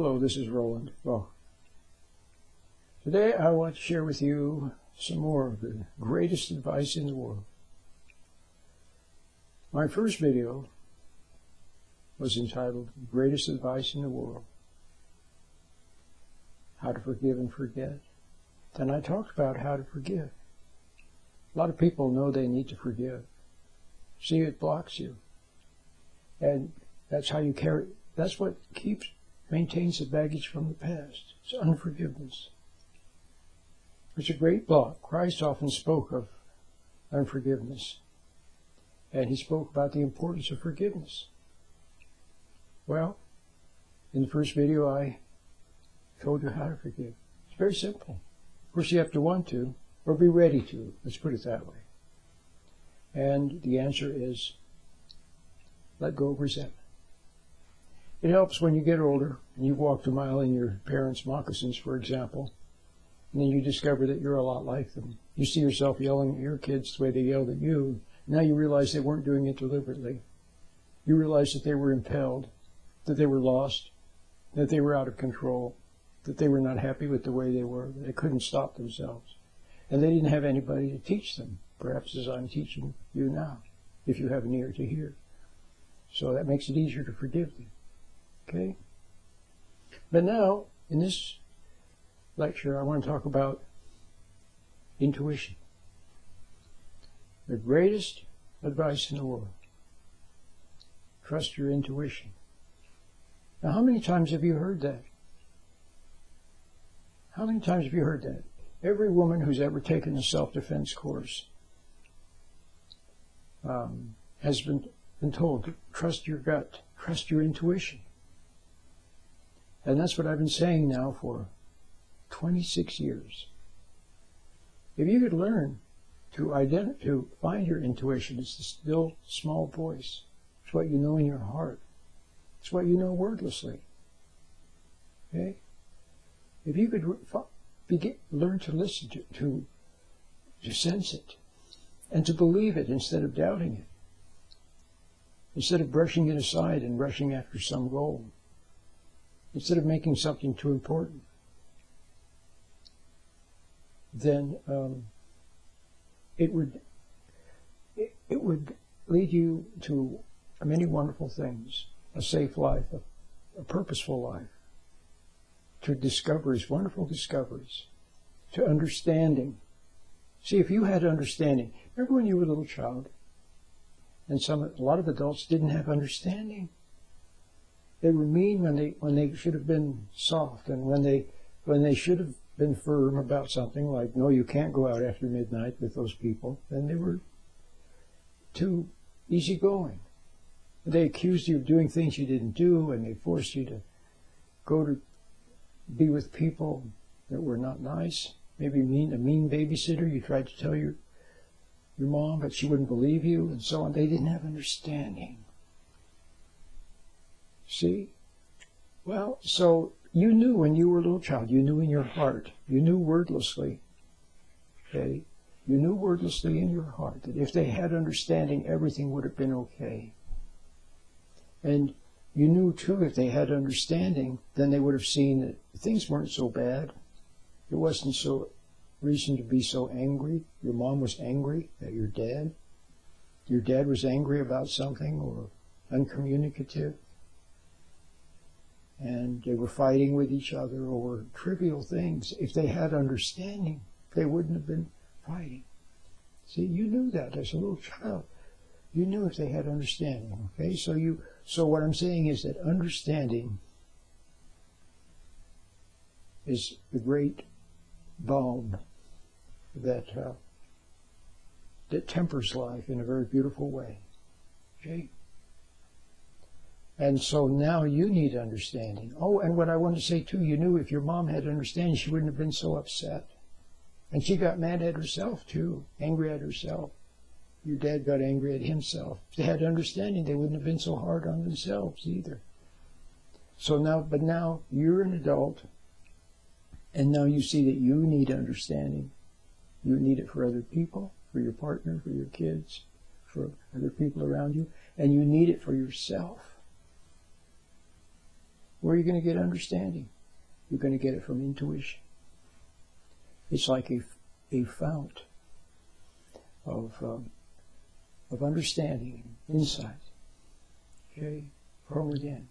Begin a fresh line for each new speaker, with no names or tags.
Hello, this is Roland. Well, today I want to share with you some more of the greatest advice in the world. My first video was entitled Greatest Advice in the World, How to Forgive and Forget. Then I talked about how to forgive. A lot of people know they need to forgive. See, it blocks you. And that's how you carry, that's what maintains the baggage from the past. It's unforgiveness. It's a great block. Christ often spoke of unforgiveness. And he spoke about the importance of forgiveness. Well, in the first video I told you how to forgive. It's very simple. Of course, you have to want to, or be ready to. Let's put it that way. And the answer is, let go of resentment. It helps when you get older and you've walked a mile in your parents' moccasins, for example, and then you discover that you're a lot like them. You see yourself yelling at your kids the way they yelled at you. Now you realize they weren't doing it deliberately. You realize that they were impelled, that they were lost, that they were out of control, that they were not happy with the way they were, that they couldn't stop themselves. And they didn't have anybody to teach them, perhaps as I'm teaching you now, if you have an ear to hear. So that makes it easier to forgive them. Okay? But now, in this lecture, I want to talk about intuition. The greatest advice in the world. Trust your intuition. Now, how many times have you heard that? How many times have you heard that? Every woman who's ever taken a self-defense course has been told to trust your gut, trust your intuition. And that's what I've been saying now for 26 years. If you could learn to find your intuition, it's the still small voice. It's what you know in your heart. It's what you know wordlessly. Okay? If you could learn to listen to sense it, and to believe it instead of doubting it, instead of brushing it aside and rushing after some goal, instead of making something too important, then it would lead you to many wonderful things: a safe life, a purposeful life, to discoveries, wonderful discoveries, to understanding. See, if you had understanding, remember when you were a little child, and a lot of adults didn't have understanding. They were mean when they should have been soft, and when they should have been firm about something like, no, you can't go out after midnight with those people, then they were too easygoing. They accused you of doing things you didn't do, and they forced you to go to be with people that were not nice. Maybe a mean babysitter. You tried to tell your mom, but she wouldn't believe you, and so on. They didn't have understanding. See? Well, so you knew when you were a little child, you knew in your heart, you knew wordlessly, okay? You knew wordlessly in your heart that if they had understanding, everything would have been okay. And you knew, too, if they had understanding, then they would have seen that things weren't so bad. It wasn't so reason to be so angry. Your mom was angry at your dad. Your dad was angry about something or uncommunicative. And they were fighting with each other over trivial things. If they had understanding, they wouldn't have been fighting. See, you knew that as a little child. You knew if they had understanding, okay? So what I'm saying is that understanding is the great balm that tempers life in a very beautiful way, okay? And so now you need understanding. Oh, and what I want to say too, you knew if your mom had understanding, she wouldn't have been so upset. And she got mad at herself too, angry at herself. Your dad got angry at himself. If they had understanding, they wouldn't have been so hard on themselves either. So now you're an adult, and now you see that you need understanding. You need it for other people, for your partner, for your kids, for other people around you, and you need it for yourself. Where are you going to get understanding? You're going to get it from intuition. It's like a fount of understanding, insight. Okay, over again.